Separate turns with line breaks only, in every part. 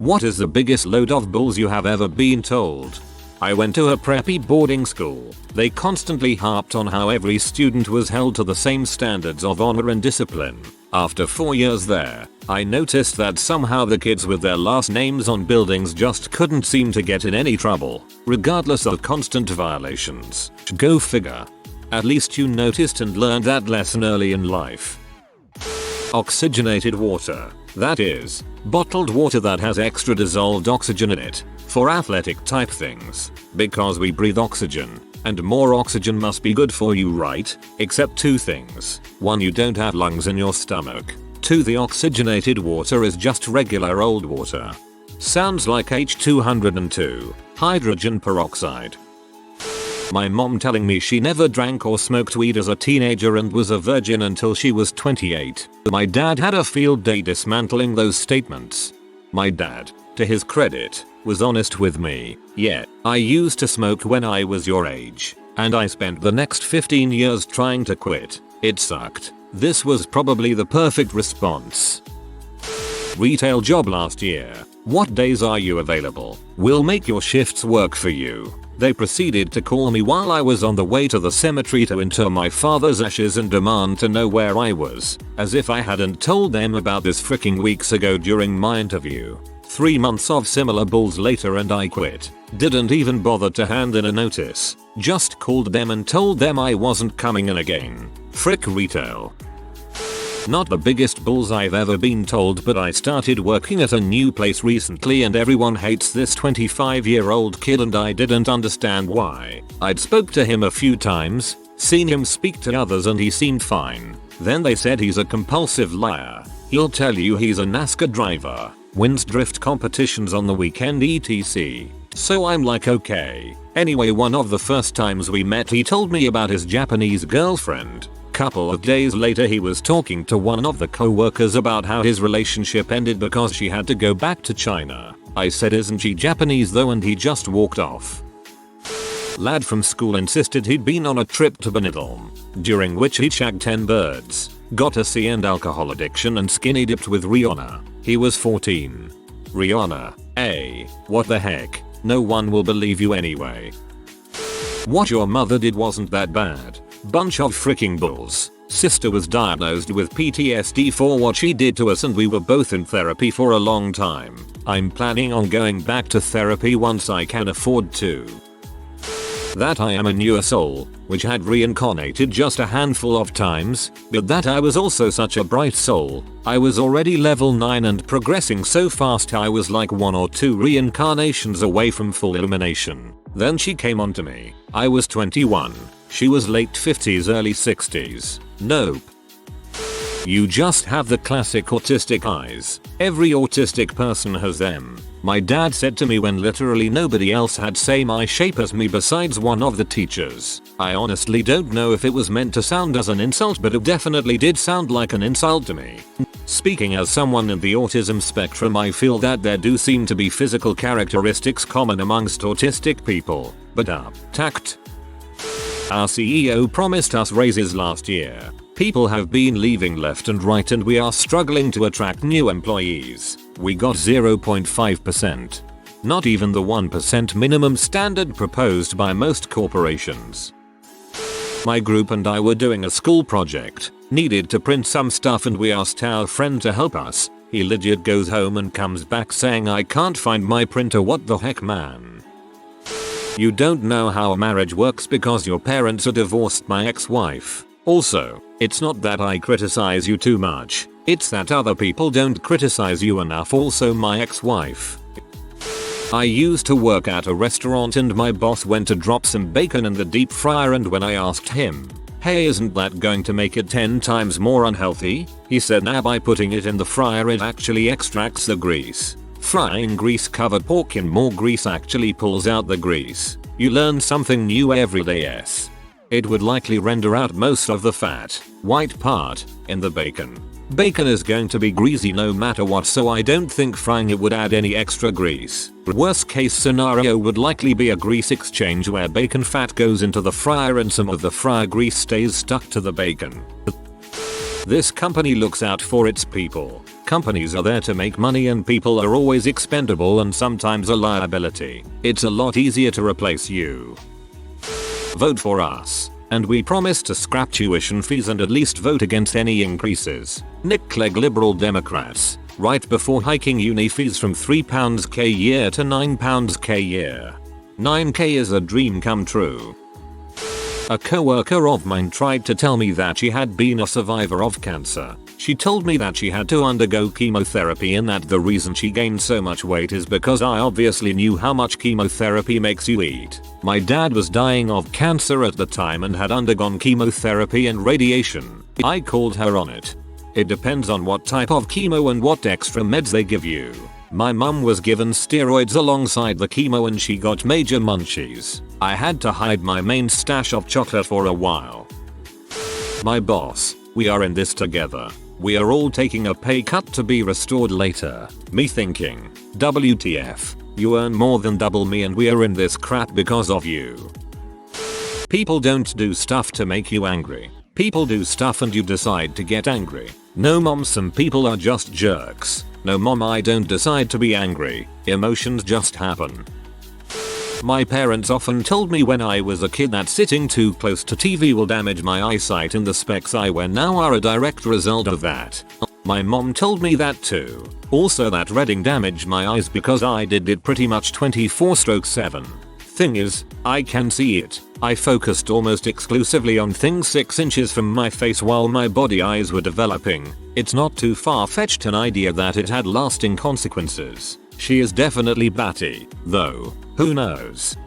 What is the biggest load of bulls you have ever been told? I went to a preppy boarding school. They constantly harped on how every student was held to the same standards of honor and discipline. After 4 years there, I noticed that somehow the kids with their last names on buildings just couldn't seem to get in any trouble, regardless of constant violations. Go figure. At least you noticed and learned that lesson early in life. Oxygenated water. That is, bottled water that has extra dissolved oxygen in it, for athletic type things, because we breathe oxygen, and more oxygen must be good for you, right? Except 2 things. 1, you don't have lungs in your stomach. 2, the oxygenated water is just regular old water. Sounds like H202, hydrogen peroxide. My mom telling me she never drank or smoked weed as a teenager and was a virgin until she was 28. My dad had a field day dismantling those statements. My dad, to his credit, was honest with me. Yeah, I used to smoke when I was your age, and I spent the next 15 years trying to quit. It sucked. This was probably the perfect response. Retail job last year. What days are you available? We'll make your shifts work for you. They proceeded to call me while I was on the way to the cemetery to inter my father's ashes and demand to know where I was, as if I hadn't told them about this freaking weeks ago during my interview. 3 months of similar bulls later and I quit. Didn't even bother to hand in a notice. Just called them and told them I wasn't coming in again. Frick retail. Not the biggest bulls I've ever been told, but I started working at a new place recently and everyone hates this 25-year-old kid and I didn't understand why. I'd spoke to him a few times, seen him speak to others and he seemed fine. Then they said he's a compulsive liar. He'll tell you he's a NASCAR driver, wins drift competitions on the weekend etc. So I'm like okay. Anyway, one of the first times we met he told me about his Japanese girlfriend. Couple of days later he was talking to one of the co-workers about how his relationship ended because she had to go back to China. I said isn't she Japanese though and he just walked off. Lad from school insisted he'd been on a trip to Benidorm, during which he shagged 10 birds, got a C and alcohol addiction and skinny dipped with Rihanna. He was 14. Rihanna. What the heck? No one will believe you anyway. What your mother did wasn't that bad. Bunch of freaking bulls. Sister was diagnosed with PTSD for what she did to us and we were both in therapy for a long time. I'm planning on going back to therapy once I can afford to. That I am a newer soul, which had reincarnated just a handful of times, but that I was also such a bright soul. I was already level 9 and progressing so fast I was like 1 or 2 reincarnations away from full illumination. Then she came onto me. I was 21. She was late 50s, early 60s. Nope. You just have the classic autistic eyes. Every autistic person has them. My dad said to me when literally nobody else had same eye shape as me besides one of the teachers. I honestly don't know if it was meant to sound as an insult, but it definitely did sound like an insult to me. Speaking as someone in the autism spectrum, I feel that there do seem to be physical characteristics common amongst autistic people. But tact. Our CEO promised us raises last year. People have been leaving left and right and we are struggling to attract new employees. We got 0.5%. Not even the 1% minimum standard proposed by most corporations. My group and I were doing a school project, needed to print some stuff and we asked our friend to help us. He legit goes home and comes back saying I can't find my printer. What the heck, man? You don't know how a marriage works because your parents are divorced. My ex-wife. Also, it's not that I criticize you too much, it's that other people don't criticize you enough. Also, my ex-wife. I used to work at a restaurant and my boss went to drop some bacon in the deep fryer and when I asked him, hey, isn't that going to make it 10 times more unhealthy? He said nah, by putting it in the fryer it actually extracts the grease. Frying grease covered pork in more grease actually pulls out the grease. You learn something new every day. Yes. It would likely render out most of the fat, white part, in the bacon. Bacon is going to be greasy no matter what, so I don't think frying it would add any extra grease. Worst case scenario would likely be a grease exchange where bacon fat goes into the fryer and some of the fryer grease stays stuck to the bacon. This company looks out for its people. Companies are there to make money and people are always expendable and sometimes a liability. It's a lot easier to replace you. Vote for us. And we promise to scrap tuition fees and at least vote against any increases. Nick Clegg, Liberal Democrats. Right before hiking uni fees from £3 k year to £9 k year. 9k is a dream come true. A coworker of mine tried to tell me that she had been a survivor of cancer. She told me that she had to undergo chemotherapy and that the reason she gained so much weight is because I obviously knew how much chemotherapy makes you eat. My dad was dying of cancer at the time and had undergone chemotherapy and radiation. I called her on it. It depends on what type of chemo and what extra meds they give you. My mum was given steroids alongside the chemo and she got major munchies. I had to hide my main stash of chocolate for a while. My boss. We are in this together. We are all taking a pay cut to be restored later. Me thinking, WTF, you earn more than double me and we are in this crap because of you. People don't do stuff to make you angry. People do stuff and you decide to get angry. No mom, some people are just jerks. No mom, I don't decide to be angry. Emotions just happen. My parents often told me when I was a kid that sitting too close to TV will damage my eyesight and the specs I wear now are a direct result of that. My mom told me that too. Also that reading damaged my eyes because I did it pretty much 24/7. Thing is, I can see it. I focused almost exclusively on things 6 inches from my face while my body eyes were developing. It's not too far-fetched an idea that it had lasting consequences. She is definitely batty, though, who knows?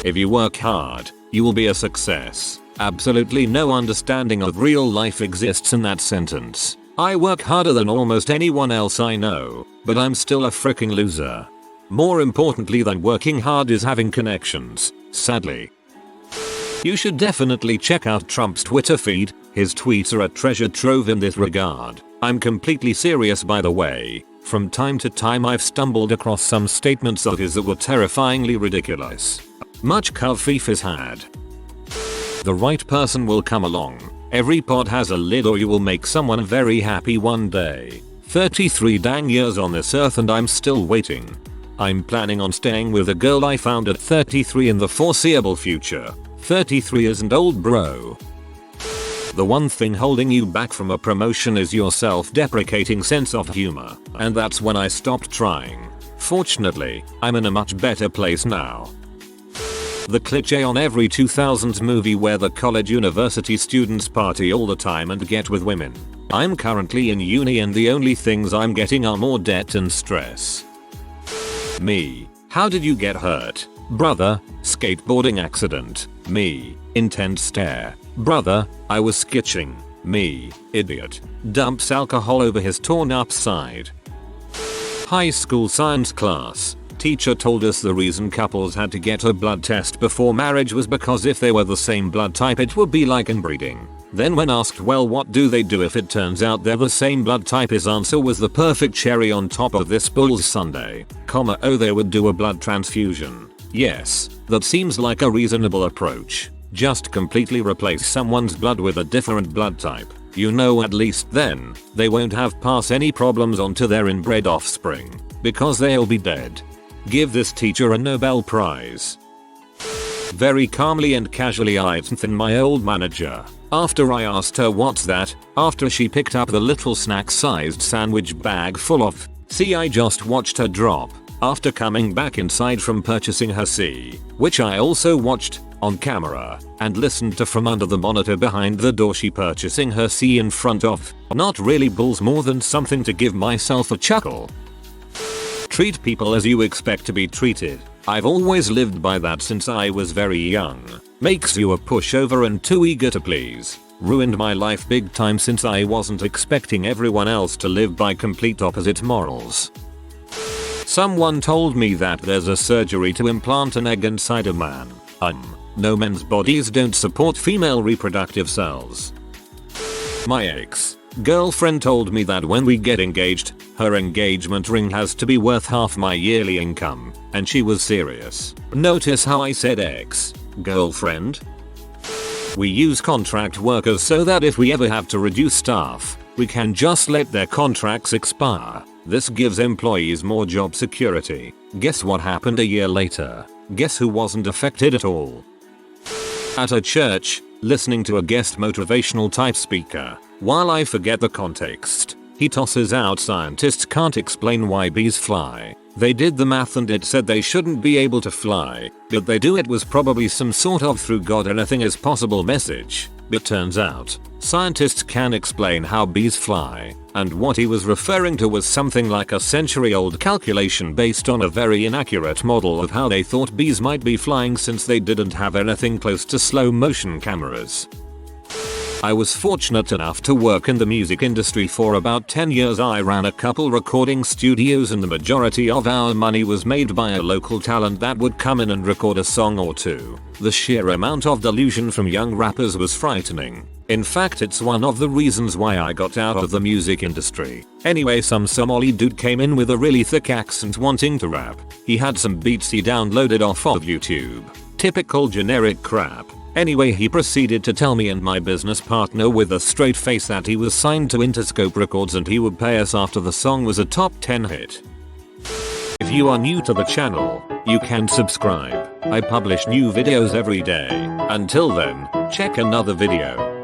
If you work hard, you will be a success. Absolutely no understanding of real life exists in that sentence. I work harder than almost anyone else I know, but I'm still a freaking loser. More importantly than working hard is having connections, sadly. You should definitely check out Trump's Twitter feed. His tweets are a treasure trove in this regard. I'm completely serious, by the way. From time to time I've stumbled across some statements of his that were terrifyingly ridiculous. Much coffee is had. The right person will come along. Every pot has a lid or you will make someone very happy one day. 33 dang years on this earth and I'm still waiting. I'm planning on staying with a girl I found at 33 in the foreseeable future. 33 isn't old, bro. The one thing holding you back from a promotion is your self-deprecating sense of humor, and that's when I stopped trying. Fortunately, I'm in a much better place now. The cliché on every 2000s movie where the college university students party all the time and get with women. I'm currently in uni and the only things I'm getting are more debt and stress. Me. How did you get hurt? Brother. Skateboarding accident. Me. Intense stare. Brother. I was skitching. Me. Idiot. Dumps alcohol over his torn up side. High school science class. Teacher told us the reason couples had to get a blood test before marriage was because if they were the same blood type it would be like inbreeding. Then when asked, well, what do they do if it turns out they're the same blood type, his answer was the perfect cherry on top of this bull's sundae. Oh, they would do a blood transfusion. Yes, that seems like a reasonable approach. Just completely replace someone's blood with a different blood type. You know, at least then, they won't have pass any problems on to their inbred offspring. Because they'll be dead. Give this teacher a Nobel Prize. Very calmly and casually I thin my old manager. After I asked her what's that, after she picked up the little snack-sized sandwich bag full of, I just watched her drop. After coming back inside from purchasing her which I also watched, on camera, and listened to from under the monitor behind the door she purchasing her in front of. Not really bulls, more than something to give myself a chuckle. Treat people as you expect to be treated. I've always lived by that since I was very young. Makes you a pushover and too eager to please. Ruined my life big time since I wasn't expecting everyone else to live by complete opposite morals. Someone told me that there's a surgery to implant an egg inside a man. No, men's bodies don't support female reproductive cells. My ex-girlfriend told me that when we get engaged, her engagement ring has to be worth half my yearly income, and she was serious. Notice how I said ex-girlfriend? We use contract workers so that if we ever have to reduce staff, We can just let their contracts expire. This gives employees more job security. Guess what happened a year later? Guess who wasn't affected at all? At a church, listening to a guest motivational type speaker. While I forget the context, he tosses out scientists can't explain why bees fly. They did the math and it said they shouldn't be able to fly, but they do. It was probably some sort of through God anything is possible message. But turns out, scientists can explain how bees fly, and what he was referring to was something like a century-old calculation based on a very inaccurate model of how they thought bees might be flying since they didn't have anything close to slow motion cameras. I was fortunate enough to work in the music industry for about 10 years. I ran a couple recording studios and the majority of our money was made by a local talent that would come in and record a song or two. The sheer amount of delusion from young rappers was frightening. In fact, it's one of the reasons why I got out of the music industry. Anyway, some Somali dude came in with a really thick accent wanting to rap. He had some beats he downloaded off of YouTube. Typical generic crap. Anyway, he proceeded to tell me and my business partner with a straight face that he was signed to Interscope Records and he would pay us after the song was a top 10 hit. If you are new to the channel, you can subscribe. I publish new videos every day. Until then, check another video.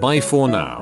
Bye for now.